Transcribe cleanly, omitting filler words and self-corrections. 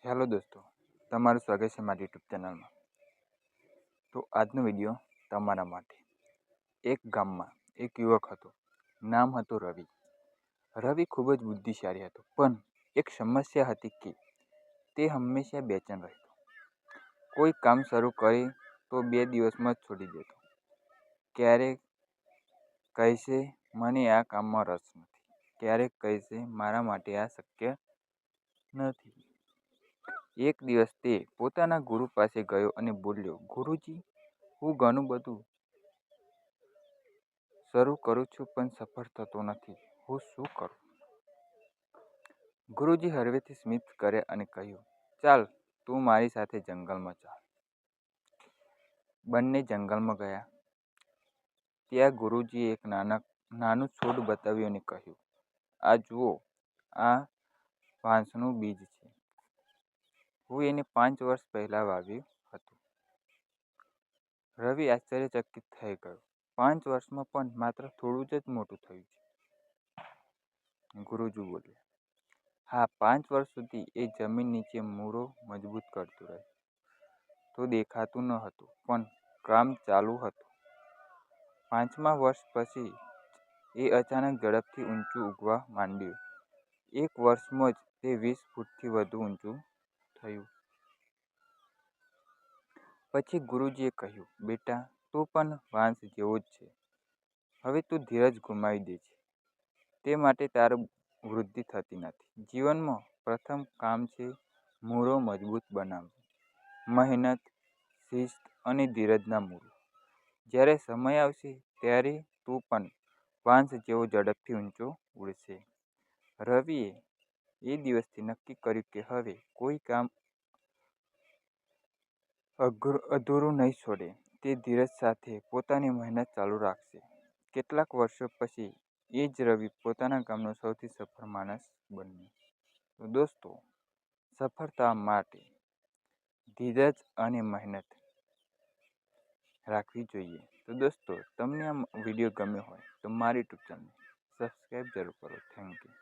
Hello દોસ્તો, તમારું સ્વાગત છે મારી યુટ્યુબ ચેનલમાં. તો આજનો વિડીયો તમારા માટે. એક ગામમાં એક યુવક હતો. નામ હતું રવિ. રવિ ખૂબ જ બુદ્ધિશાળી હતો, પણ એક સમસ્યા હતી કે તે હંમેશા બેચેન રહેતો. કોઈ કામ શરૂ કરે તો 2 દિવસમાં જ છોડી દેતો. ક્યારેક કહેશે મને આ કામમાં રસ નથી, ક્યારેક કહેશે મારા માટે આ શક્ય નથી. એક દિવસ તે પોતાના ગુરુ પાસે ગયો અને બોલ્યો, ગુરુજી, હું ઘણું બધું શરૂ કરું છું પણ સફળ થતો નથી. હું શું કરું? ગુરુજી હળવેથી સ્મિત કર્યા અને કહ્યું, ચાલ તું મારી સાથે જંગલમાં ચાલ. બંને જંગલમાં ગયા. ત્યાં ગુરુજીએ એક નાનું છોડ બતાવ્યું અને કહ્યું, આ જુઓ, આ વાંસનું બીજ છે. હું એને 5 વર્ષ પહેલા વાવ્યું હતું. રવિ આશ્ચર્યચકિત થઈ ગયો. 5 વર્ષમાં પણ માત્ર થોડું જ મોટું થયું છે. ગુરુજી બોલ્યા, હા, 5 વર્ષ સુધી એ જમીન નીચે મૂળો મજબૂત કરતું રહ્યું. તો દેખાતું ન હતું, પણ કામ ચાલુ હતું. 5મા વર્ષ પછી એ અચાનક ઝડપથી ઊંચું ઉગવા માંડ્યું. 1 વર્ષમાં જ તે 20 ફૂટથી વધુ ઊંચું થયું. પછી ગુરુજીએ કહ્યું, બેટા, તું પણ વાંસ જેવો જ છે. હવે તું ધીરજ ગુમાવી દે છે. તે માટે તારી વૃદ્ધિ થતી નથી. જીવનમાં પ્રથમ કામ છે મૂળો મજબૂત બનાવવું. મહેનત, શિસ્ત અને ધીરજના મૂળો. જ્યારે સમય આવશે ત્યારે તું પણ વાંસ જેવો ઝડપથી ઊંચો ઉડશે. રવિએ એ દિવસથી નક્કી કર્યું કે હવે કોઈ કામ અધૂરું નહીં છોડે. તે ધીરજ સાથે પોતાની મહેનત ચાલુ રાખશે. કેટલાક વર્ષો પછી એ જ રવિ પોતાના ગામનો સૌથી સફળ માણસ બન્યો. તો દોસ્તો, સફળતા માટે ધીરજ અને મહેનત રાખવી જોઈએ. તો દોસ્તો, તમને આ વિડીયો ગમ્યો હોય તો મારી યુટ્યુબ ચેનલ સબસ્ક્રાઈબ જરૂર કરો. Thank you.